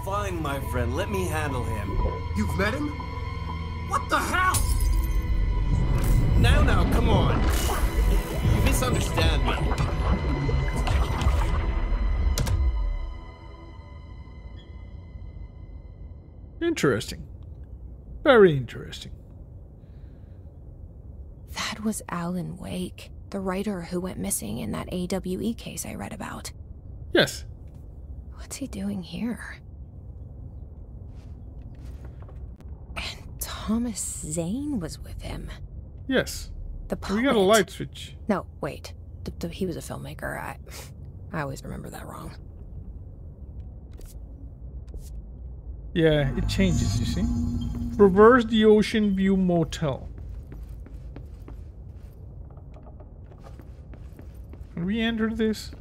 fine, my friend. Let me handle him. You've met him? What the hell? Now, come on. You misunderstand me. Interesting. Very interesting. That was Alan Wake, the writer who went missing in that AWE case I read about. Yes. What's he doing here? And Thomas Zane was with him. Yes. The poet. We got a light switch. No, wait. He was a filmmaker. I always remember that wrong. Yeah, it changes, you see. Reverse the Ocean View Motel. Can we enter this?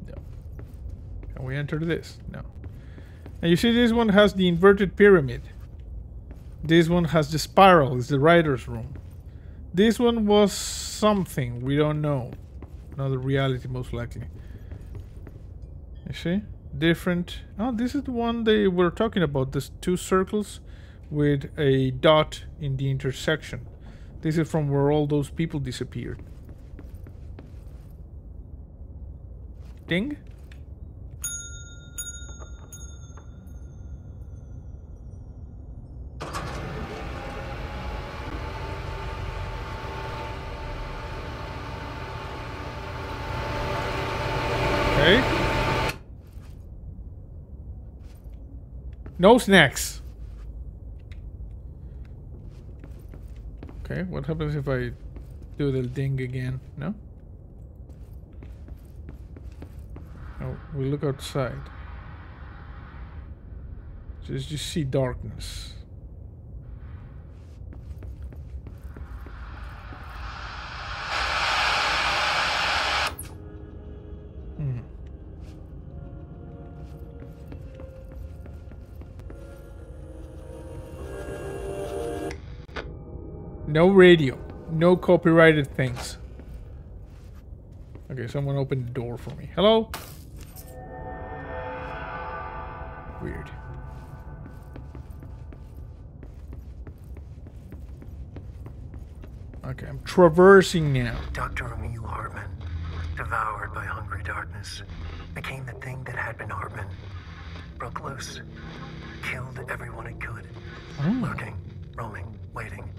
No. Can we enter this? No. And you see this one has the inverted pyramid. This one has the spiral, it's the writer's room. This one was something, we don't know. Another reality most likely. You see? Different. Oh, this is the one they were talking about. There's two circles with a dot in the intersection. This is from where all those people disappeared. Ding. Okay. No snacks. Okay, what happens if I do the ding again? No? Oh, we look outside. Just see darkness. No radio. No copyrighted things. Okay, someone opened the door for me. Hello? Weird. Okay, I'm traversing now. Dr. Emil Hartman, devoured by hungry darkness, became the thing that had been Hartman. Broke loose. Killed everyone it could. Lurking, roaming, waiting.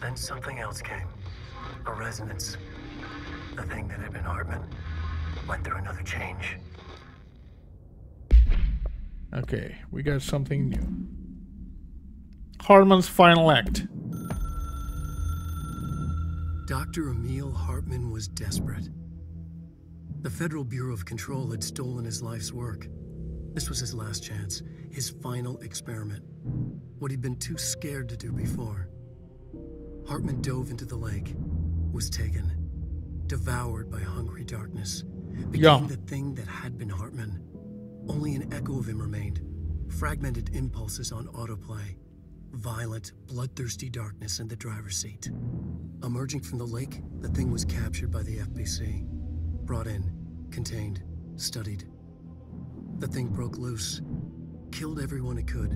Then something else came. A resonance. The thing that had been Hartman went through another change. Okay, we got something new. Hartman's final act. Dr. Emil Hartman was desperate. The Federal Bureau of Control had stolen his life's work. This was his last chance, his final experiment. What he'd been too scared to do before. Hartman dove into the lake, was taken, devoured by hungry darkness, became the thing that had been Hartman. Only an echo of him remained, fragmented impulses on autoplay, violent, bloodthirsty darkness in the driver's seat. Emerging from the lake, the thing was captured by the FBC, brought in, contained, studied. The thing broke loose, killed everyone it could.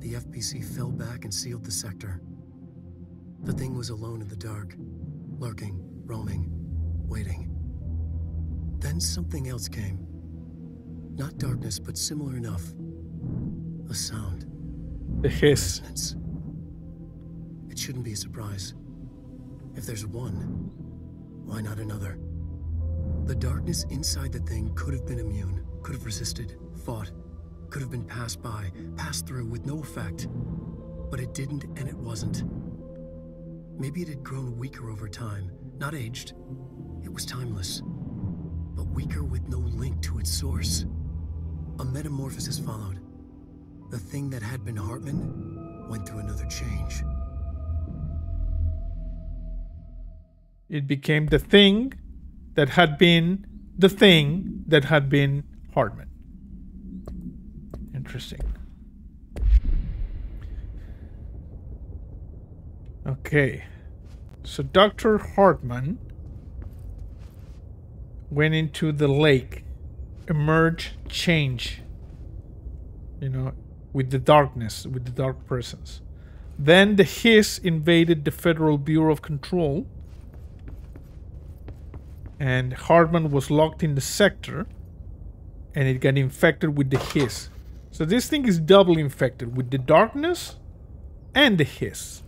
The FBC fell back and sealed the sector. The thing was alone in the dark, lurking, roaming, waiting. Then something else came. Not darkness, but similar enough. A sound. The hiss. Resonance. It shouldn't be a surprise. If there's one, why not another? The darkness inside the thing could have been immune, could have resisted, fought, could have been passed by, passed through with no effect. But it didn't, and it wasn't. Maybe it had grown weaker over time, not aged. It was timeless, but weaker with no link to its source. A metamorphosis followed. The thing that had been Hartman went through another change. It became the thing that had been the thing that had been Hartman. Interesting. Okay. So Dr. Hartman went into the lake, emerged, changed, you know, with the darkness, with the dark presence. Then the hiss invaded the Federal Bureau of Control, and Hartman was locked in the sector, and it got infected with the hiss. So this thing is double infected with the darkness and the hiss.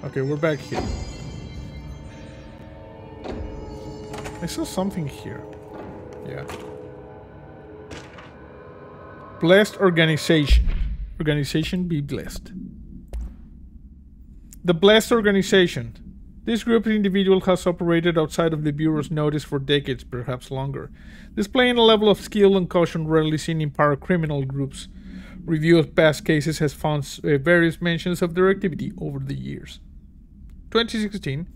Okay, we're back here. I saw something here. Yeah. Blessed organization. Organization be blessed. The Blessed Organization. This group of individuals has operated outside of the Bureau's notice for decades, perhaps longer, displaying a level of skill and caution rarely seen in paracriminal groups. Review of past cases has found various mentions of their activity over the years. 2016,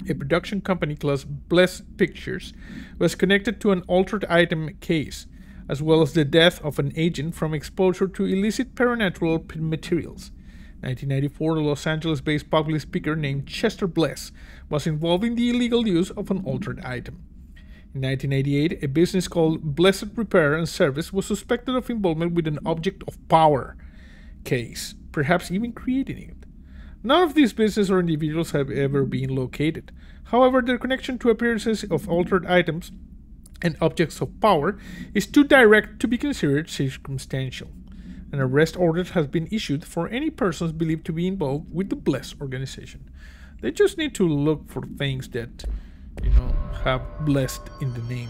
a production company called Blessed Pictures was connected to an altered item case, as well as the death of an agent from exposure to illicit paranatural materials. 1994, a Los Angeles-based public speaker named Chester Bless was involved in the illegal use of an altered item. In 1988, a business called Blessed Repair and Service was suspected of involvement with an object of power case, perhaps even creating it. None of these businesses or individuals have ever been located. However, their connection to appearances of altered items and objects of power is too direct to be considered circumstantial. An arrest order has been issued for any persons believed to be involved with the Blessed organization. They just need to look for things that, you know, have blessed in the name.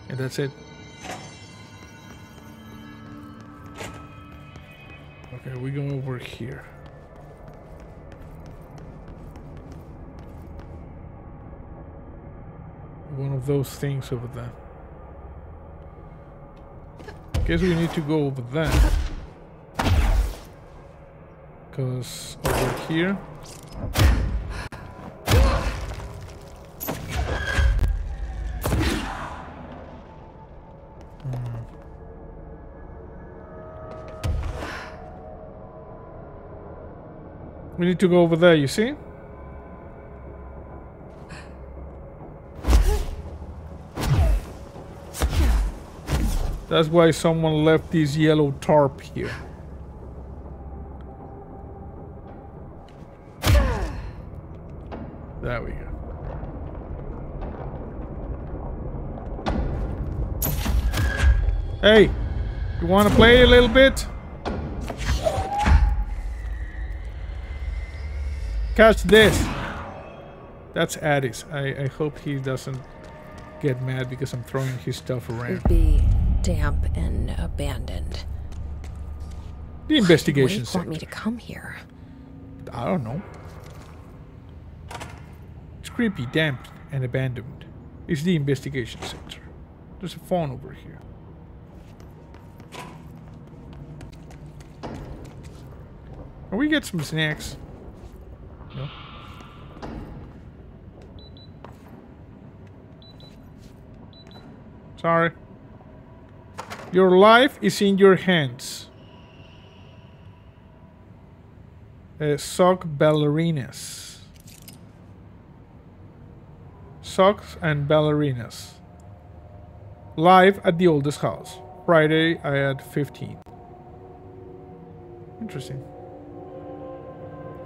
And that's it. Okay, we go over here. One of those things over there. Guess we need to go over there. Because over here. We need to go over there, you see? That's why someone left this yellow tarp here. There we go. Hey, you want to play a little bit? Catch this. That's Addis. I hope he doesn't get mad because I'm throwing his stuff around. It'd be damp and abandoned. The investigation Why sector. want me to come here? I don't know. It's creepy, damp, and abandoned. It's the investigation sector. There's a phone over here. Can we get some snacks? No. Sorry. Your life is in your hands. Sock ballerinas. Socks and ballerinas. Live at the oldest house. Friday at 15. Interesting.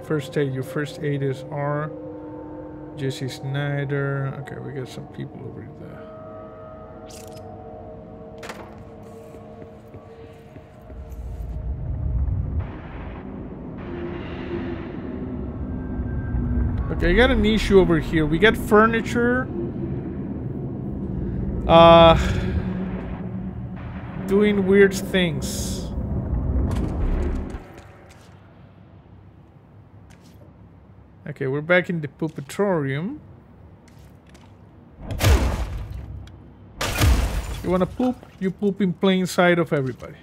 First aid. Your first aiders are Jesse Snyder. Okay, we got some people over there. Okay, I got an issue over here. We got furniture. Doing weird things. Okay, we're back in the poopatorium. You wanna poop? You poop in plain sight of everybody.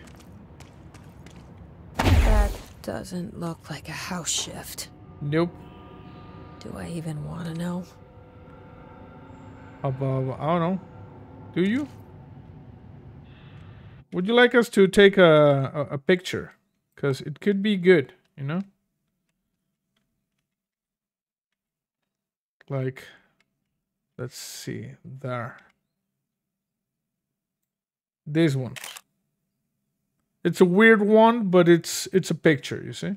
That doesn't look like a house shift. Nope. Do I even want to know? Above, I don't know. Do you? Would you like us to take a picture? Because it could be good, you know? Like, let's see, there. This one. It's a weird one, but it's a picture, you see?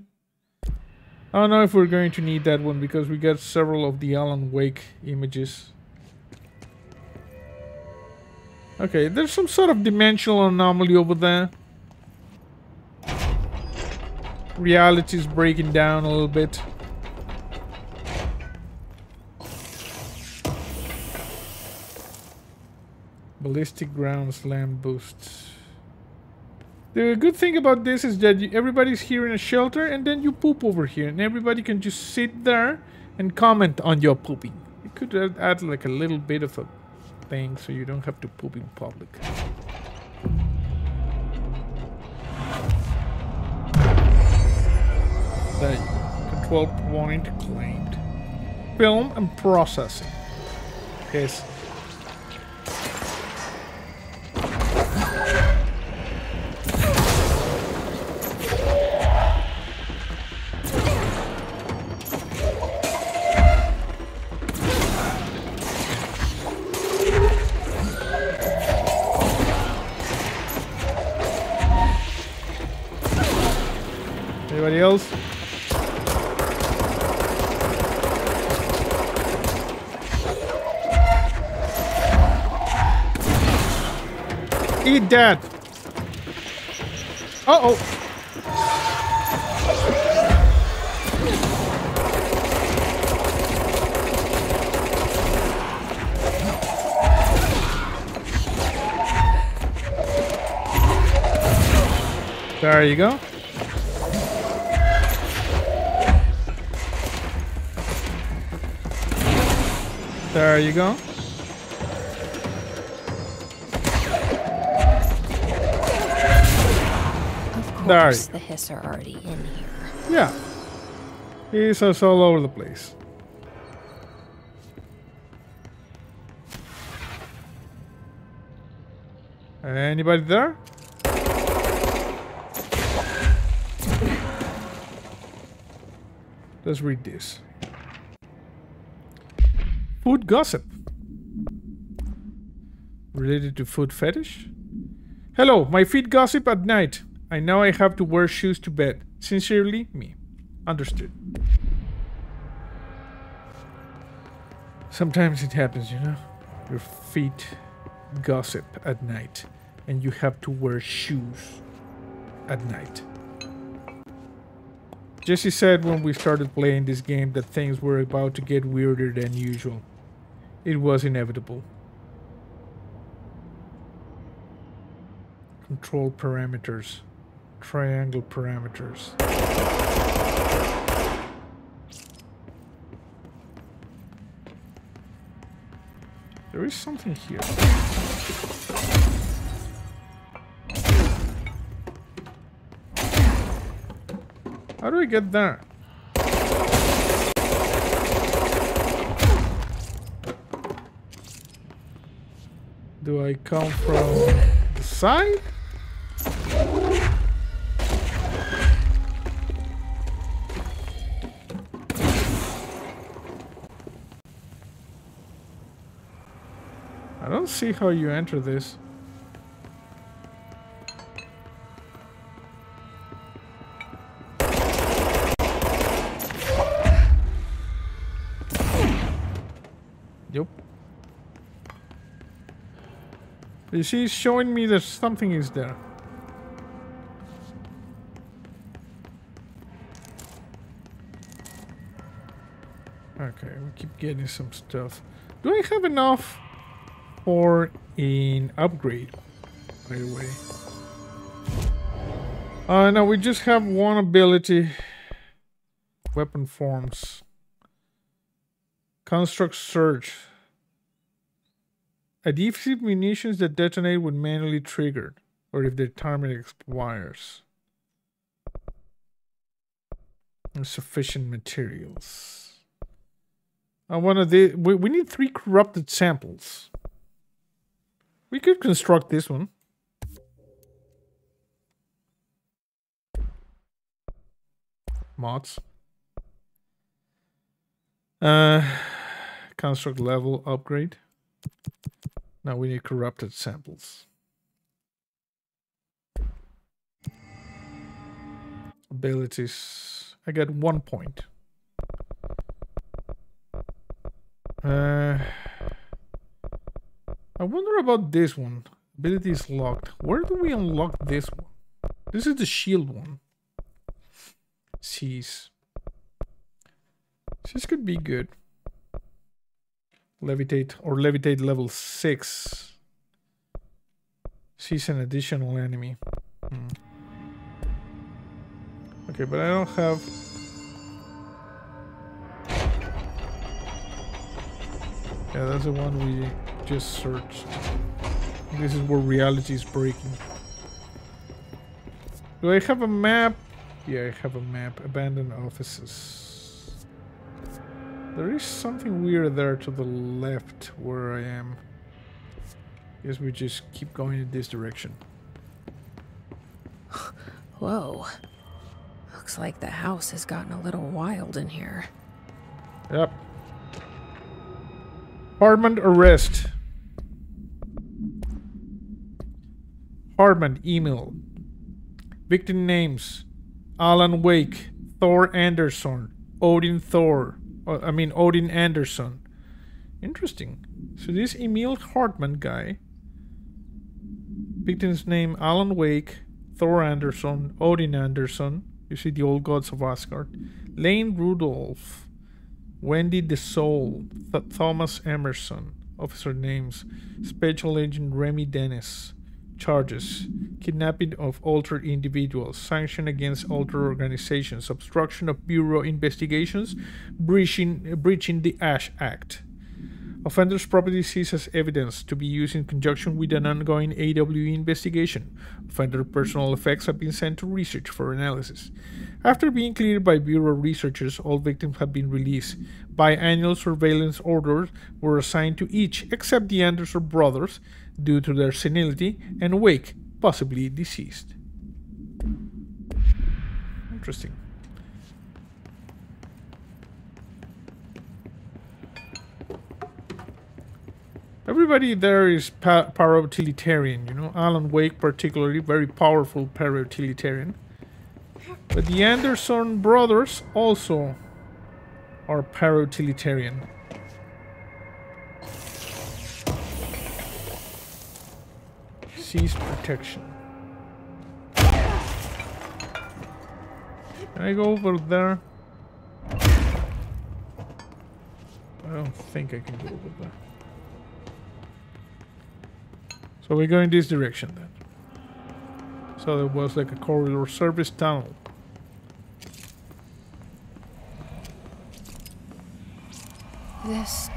I don't know if we're going to need that one because we got several of the Alan Wake images. Okay, there's some sort of dimensional anomaly over there. Reality's breaking down a little bit. Ballistic ground slam boosts. The good thing about this is that everybody's here in a shelter and then you poop over here and everybody can just sit there and comment on your pooping. You could add like a little bit of a thing so you don't have to poop in public. There you go. Control point claimed. Film and processing. Yes. Anybody else? Eat that! Uh-oh! There you go. There you go. Of course, the hiss are already in here. Yeah. He's us all over the place. Anybody there? Let's read this. Food gossip. Related to food fetish? Hello, my feet gossip at night. I know I have to wear shoes to bed. Sincerely, me. Understood. Sometimes it happens, you know? Your feet gossip at night. And you have to wear shoes at night. Jesse said when we started playing this game that things were about to get weirder than usual. It was inevitable. Control parameters. Triangle parameters. There is something here. How do I get there? Do I come from the side? I don't see how you enter this. Yep. You see, it's showing me that something is there. Okay, we keep getting some stuff. Do I have enough for an upgrade, by the way? No, we just have one ability. Weapon forms. Construct surge. Adhesive munitions that detonate when manually triggered, or if their timer expires. Insufficient materials. I want to. We need 3 corrupted samples. We could construct this one. Mods. Construct level upgrade. Now we need corrupted samples. Abilities. I get 1 point. I wonder about this one. Ability is locked. Where do we unlock this one? This is the shield one. Seize. This could be good. Levitate or levitate level 6. Seize an additional enemy. Okay, but I don't have... Yeah, that's the one we just searched. This is where reality is breaking. Do I have a map? Yeah, I have a map. Abandoned offices. There is something weird there to the left where I am. Guess we just keep going in this direction. Whoa. Looks like the house has gotten a little wild in here. Yep. Hardman arrest. Hardman email. Victim names: Alan Wake, Thor Anderson, Odin Anderson. Interesting. So this Emil Hartman guy. Victim's name: Alan Wake, Thor Anderson, Odin Anderson. You see the old gods of Asgard. Lane Rudolph, Wendy the Soul, Thomas Emerson. Officer names: Special Agent Remy Dennis. Charges: kidnapping of altered individuals, sanction against altered organizations, obstruction of bureau investigations, breaching the Ash Act. Offender's property seized as evidence to be used in conjunction with an ongoing AWE investigation. Offender personal effects have been sent to research for analysis. After being cleared by Bureau researchers, all victims have been released. Biannual surveillance orders were assigned to each except the Anderson brothers due to their senility, and Wake, possibly deceased. Interesting. Everybody there is para-utilitarian, you know. Alan Wake particularly, very powerful para-utilitarian. But the Anderson brothers also are para-utilitarian. Cease protection. Can I go over there? I don't think I can go over there. So we're going this direction then. So there was like a corridor service tunnel. This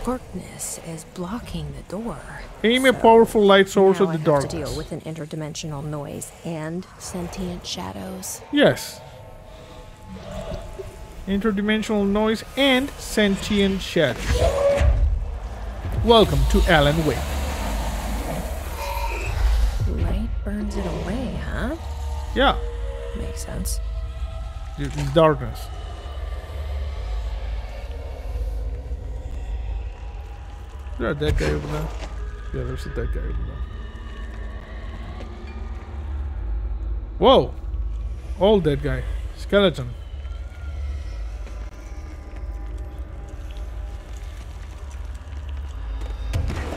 darkness is blocking the door. Aim a powerful light source at the darkness. Now I have to deal with an interdimensional noise and sentient shadows. Yes. Interdimensional noise and sentient shadows. Welcome to Alan Wake. Light burns it away, huh? Yeah. Makes sense. It's darkness. Is there a dead guy over there? Yeah, there's a dead guy over there. Whoa! Old dead guy. Skeleton.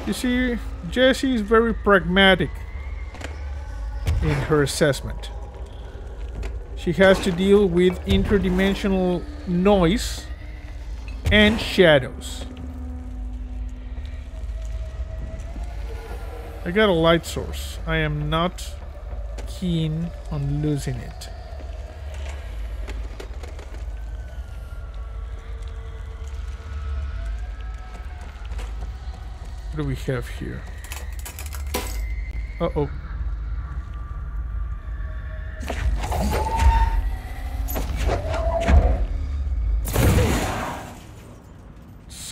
You see, Jessie is very pragmatic in her assessment. She has to deal with interdimensional noise and shadows. I got a light source. I am not keen on losing it. What do we have here? Uh-oh.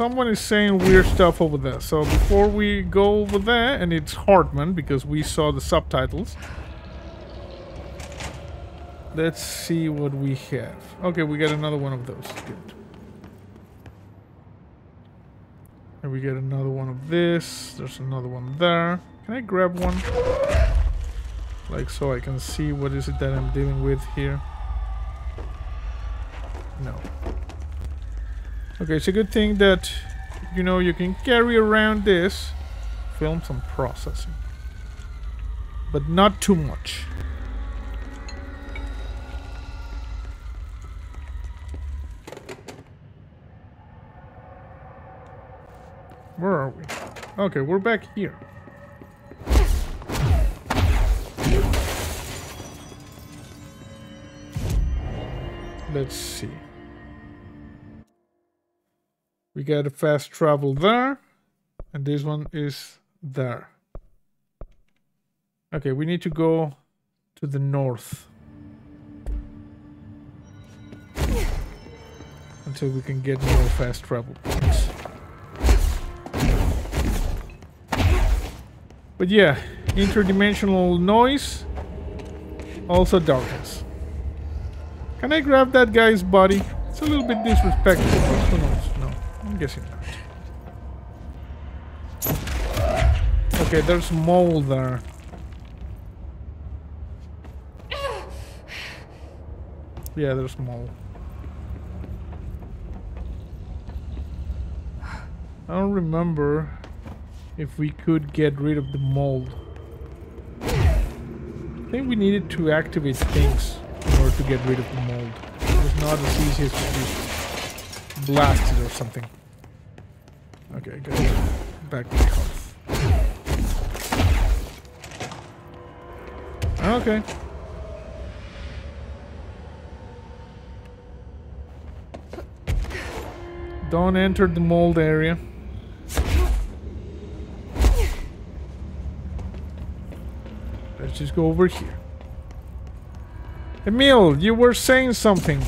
someone is saying weird stuff over there. So before we go over there, and it's Hartman because we saw the subtitles. Let's see what we have. Okay, we got another one of those. Good. And we get another one of this. There's another one there. Can I grab one? Like so I can see what is it that I'm dealing with here. No. Okay, it's a good thing that, you know, you can carry around this. Film some processing. But not too much. Where are we? Okay, we're back here. Let's see. We got a fast travel there. And this one is there. Okay, we need to go to the north. Until we can get more fast travel points. But yeah, interdimensional noise, also darkness. Can I grab that guy's body? It's a little bit disrespectful, but who knows? No, I'm guessing not. Okay, there's mole there. Yeah, there's mole. I don't remember if we could get rid of the mold. I think we needed to activate things in order to get rid of the mold. It was not as easy as to just blast it or something. Okay, good. Back to health. Okay. Don't enter the mold area. Let's just go over here. Emil, you were saying something.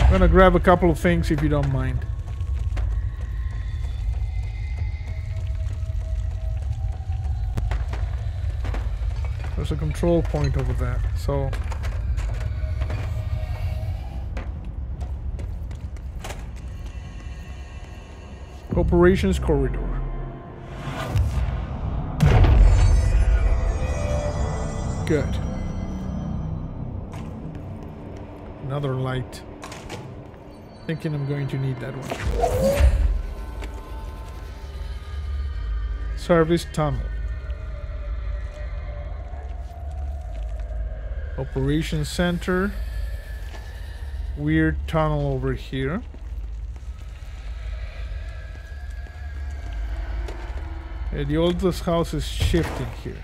I'm gonna grab a couple of things if you don't mind. There's a control point over there, so... Operations corridor. Good. Another light. Thinking I'm going to need that one. Service tunnel. Operations center. Weird tunnel over here. Yeah, the oldest house is shifting here.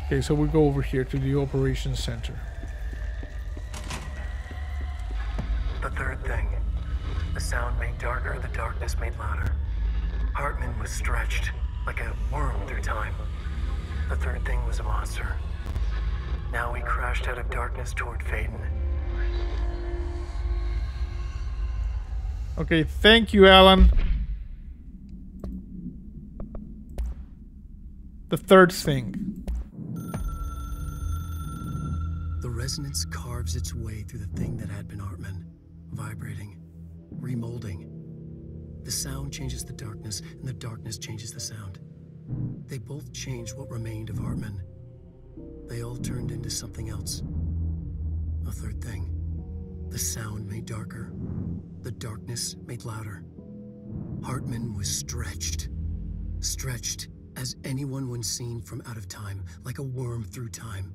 Okay, so we go over here to the operations center. The third thing. The sound made darker, the darkness made louder. Hartman was stretched, like a worm through time. The third thing was a monster. Now he crashed out of darkness toward Phaeton. Okay, thank you, Alan. The third thing. The resonance carves its way through the thing that had been Hartman, vibrating, remolding. The sound changes the darkness, and the darkness changes the sound. They both changed what remained of Hartman. They all turned into something else. A third thing. The sound made darker. The darkness made louder. Hartman was stretched. Stretched as anyone when seen from out of time, like a worm through time.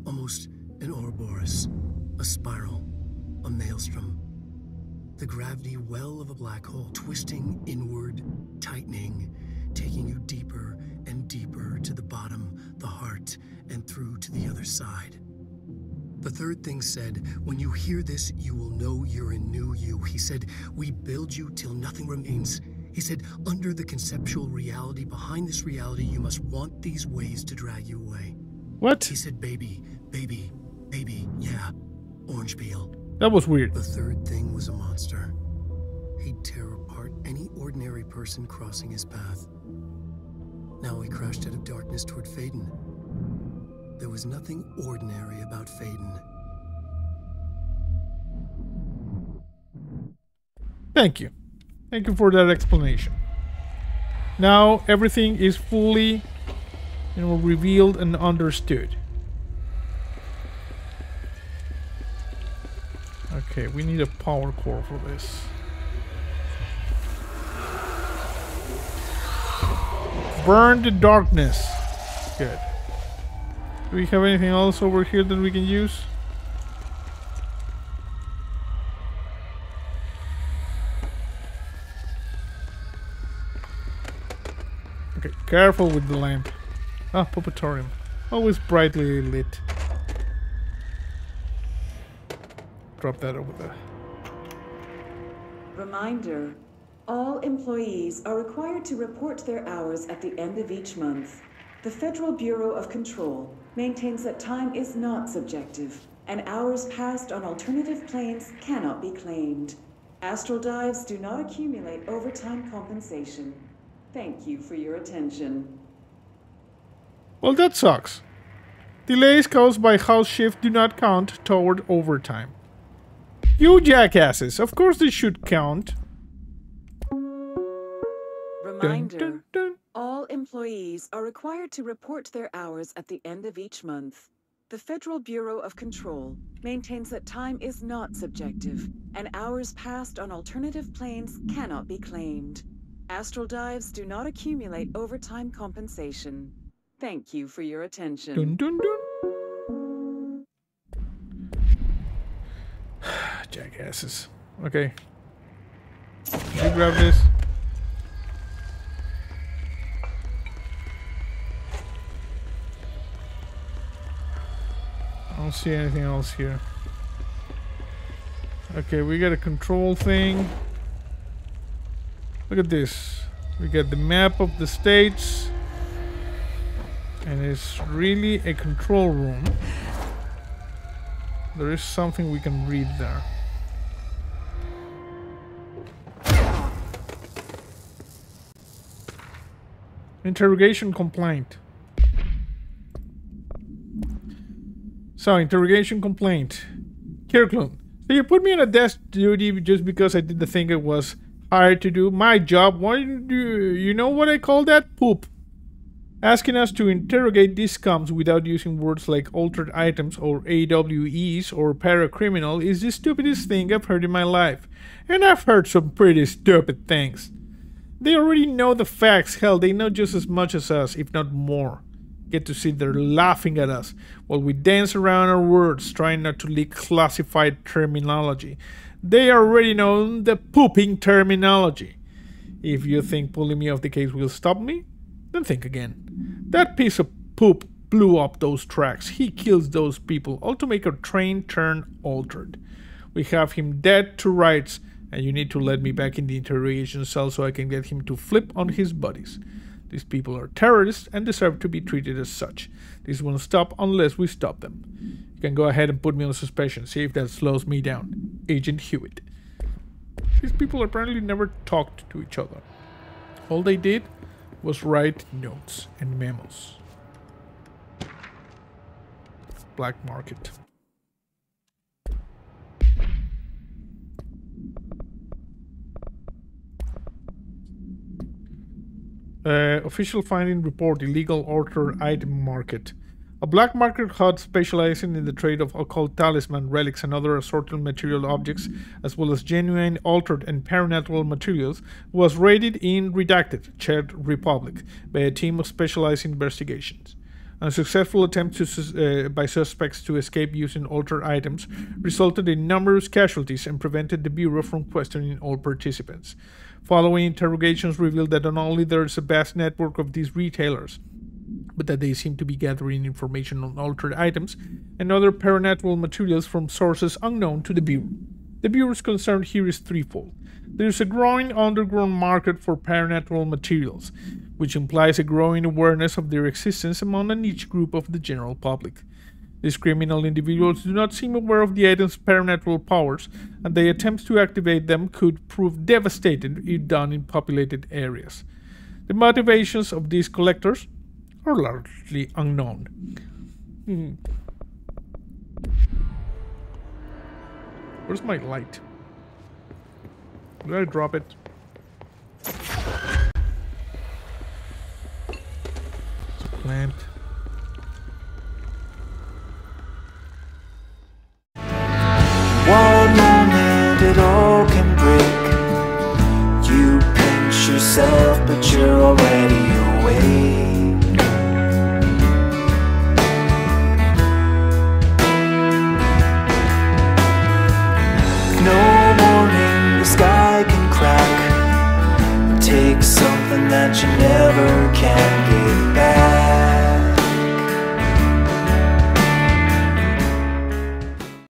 Almost an Ouroboros, a spiral, a maelstrom. The gravity well of a black hole, twisting inward, tightening, taking you deeper and deeper to the bottom, the heart, and through to the other side. The third thing said, when you hear this, you will know you're in new you. He said, we build you till nothing remains. He said, under the conceptual reality, behind this reality, you must want these ways to drag you away. What? He said baby, baby, baby, yeah. Orange peel. That was weird. The third thing was a monster. He'd tear apart any ordinary person crossing his path. Now he crashed out of darkness toward Faden. There was nothing ordinary about Faden. Thank you. Thank you for that explanation. Now everything is fully, revealed and understood. Okay, we need a power core for this. Burn the darkness. Good. Do we have anything else over here that we can use? Okay, careful with the lamp. Ah, Puppetarium. Always brightly lit. Drop that over there. Reminder. All employees are required to report their hours at the end of each month. The Federal Bureau of Control maintains that time is not subjective, and hours passed on alternative planes cannot be claimed. Astral dives do not accumulate overtime compensation. Thank you for your attention. Well, that sucks. Delays caused by house shift do not count toward overtime. You jackasses! Of course they should count. Reminder. Dun, dun, dun. All employees are required to report their hours at the end of each month. The Federal Bureau of Control maintains that time is not subjective, and hours passed on alternative planes cannot be claimed. Astral dives do not accumulate overtime compensation. Thank you for your attention. Dun, dun, dun. Jackasses. Okay. Can you grab this? I don't see anything else here. Okay, we got a control thing. Look at this. We got the map of the states. And it's really a control room. There is something we can read there. Interrogation complaint. So, interrogation complaint. Kirkland, so you put me on a desk duty just because I did the thing I was hired to do. My job. Why do you know what I call that? Poop. Asking us to interrogate these scums without using words like altered items or AWEs or paracriminal is the stupidest thing I've heard in my life. And I've heard some pretty stupid things. They already know the facts. Hell, they know just as much as us, if not more. Get to sit there laughing at us while we dance around our words, trying not to leak classified terminology. They already know the pooping terminology. If you think pulling me off the case will stop me, then think again. That piece of poop blew up those tracks. He kills those people, all to make our train turn altered. We have him dead to rights, and you need to let me back in the interrogation cell so I can get him to flip on his buddies. These people are terrorists and deserve to be treated as such. This won't stop unless we stop them. You can go ahead and put me on suspension, see if that slows me down. Agent Hewitt. These people apparently never talked to each other. All they did was write notes and memos. Black market. Official finding report, illegal altered item market. A black market hut specializing in the trade of occult talisman, relics, and other assorted material objects, as well as genuine, altered, and paranatural materials, was raided in Redacted, Czech Republic, by a team of specialized investigations. Unsuccessful attempts by suspects to escape using altered items resulted in numerous casualties and prevented the Bureau from questioning all participants. Following interrogations revealed that not only there is a vast network of these retailers, but that they seem to be gathering information on altered items and other paranatural materials from sources unknown to the Bureau. The Bureau's concern here is threefold. There is a growing underground market for paranatural materials, which implies a growing awareness of their existence among a niche group of the general public. These criminal individuals do not seem aware of the item's supernatural powers, and their attempts to activate them could prove devastating if done in populated areas. The motivations of these collectors are largely unknown. Where's my light? Did I drop it? It's a plant. One moment it all can break. You pinch yourself, but you're already awake. No warning, the sky can crack. Take something that you never can get